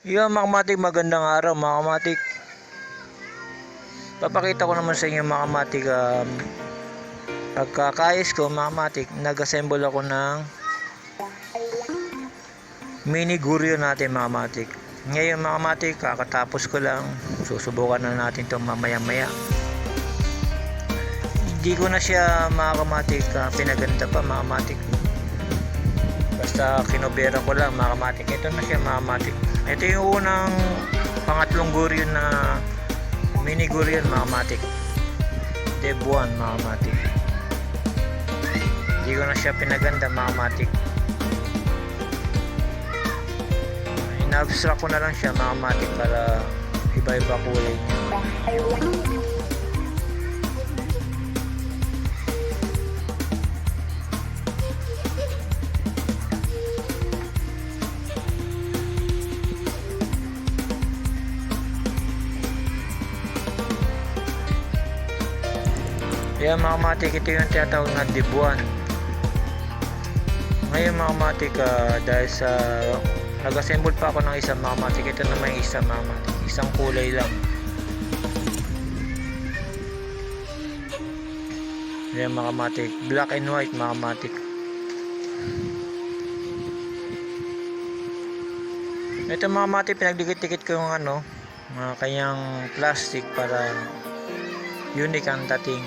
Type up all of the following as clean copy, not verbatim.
Yung mga kamatik, magandang araw mga kamatik. Papakita ko naman sa inyo mga kamatik, pagkakayos ko mga kamatik, nag-assemble ako ng mini guryo natin mga kamatik. Ngayon mga kamatik, kakatapos ko lang, susubukan na natin ito mamaya maya. Hindi ko na siya mga kamatik pinaganda pa mga kamatik, basta kinobera ko lang mga kamatik. Ito na siya mga kamatik. Ito yung unang pangatlong guryo na mini guryo mga kamatik, Debuan mga kamatik. Hindi ko na siya pinaganda mga kamatik, in-abstract ko na lang siya mga kamatik para iba-iba kulay niya. Kaya mga kamatik, ito yung tinatawag na Debuan. Ngayon mga kamatik, dahil sa nag-assemble pa ako ng isang mga kamatik, ito naman yung isa mga kamatik, isang kulay lang. Ayan mga kamatik, black and white mga kamatik. Ito mga kamatik, pinagdikit-dikit ko yung mga kanyang plastic para unique ang dating.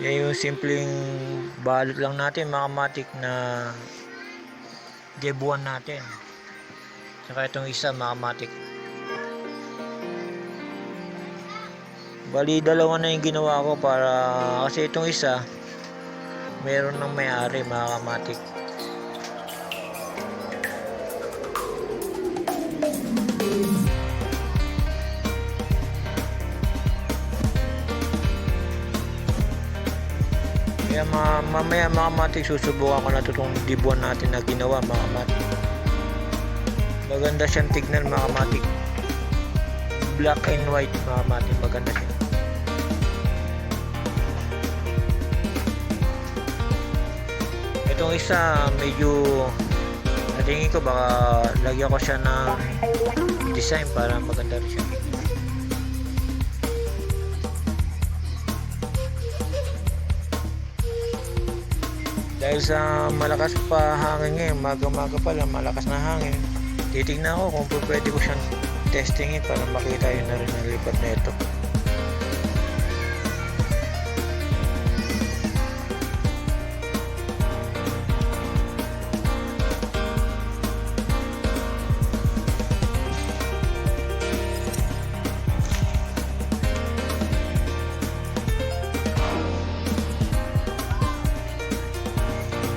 Yan yung simpleng balot lang natin mga kamatik na debuan natin. Saka itong isa mga kamatik. Bali dalawa na yung ginawa ko, para kasi itong isa meron ng may-ari mga kamatik. Kaya mamaya mga kamatik, susubukan ko na itong dibuan natin na ginawa mga kamatik. Maganda siyang tignan mga kamatik, black and white mga kamatik, maganda siya. Itong isa medyo natingin ko baka lagyan ko siya ng design para maganda rin siya. Dahil sa malakas pa hangin ngayon, maga-maga pa lang, malakas na hangin, titignan ko kung pwede ko siyang testingin para makita yun na rin ang lipat na ito.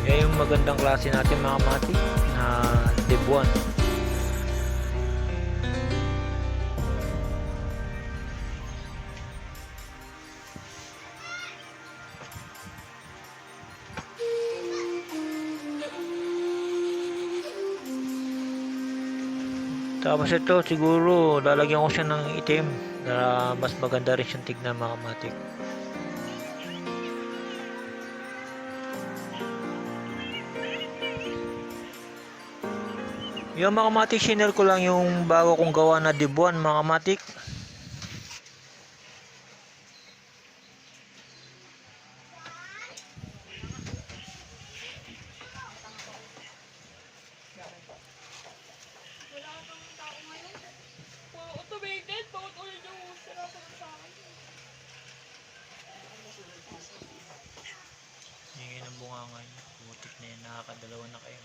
Yan yung magandang klase natin mga kamatik na debuan. Tapos ito siguro lalagyan ko siya ng itim para mas maganda rin siyang tignan mga kamatik. Yung mga kamatik, shiner ko lang yung bago kong gawa na debuan mga kamatik. Hingin ang bunganga niya, putik na yun, nakakadalawa na kayo.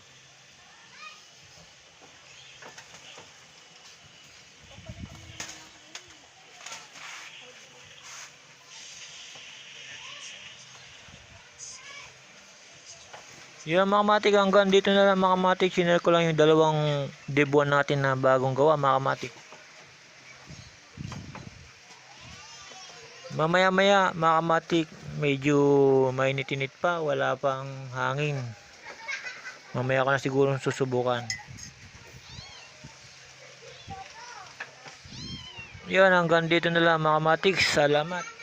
Yung mga kamatik, hanggang dito na lang mga kamatik. Sinare ko lang yung dalawang debuan natin na bagong gawa mga kamatik. Mamaya maya mga kamatik, medyo mainit-init pa, wala pang hangin. Mamaya ko na siguro susubukan. Yun, hanggang dito na lang mga kamatik. Salamat.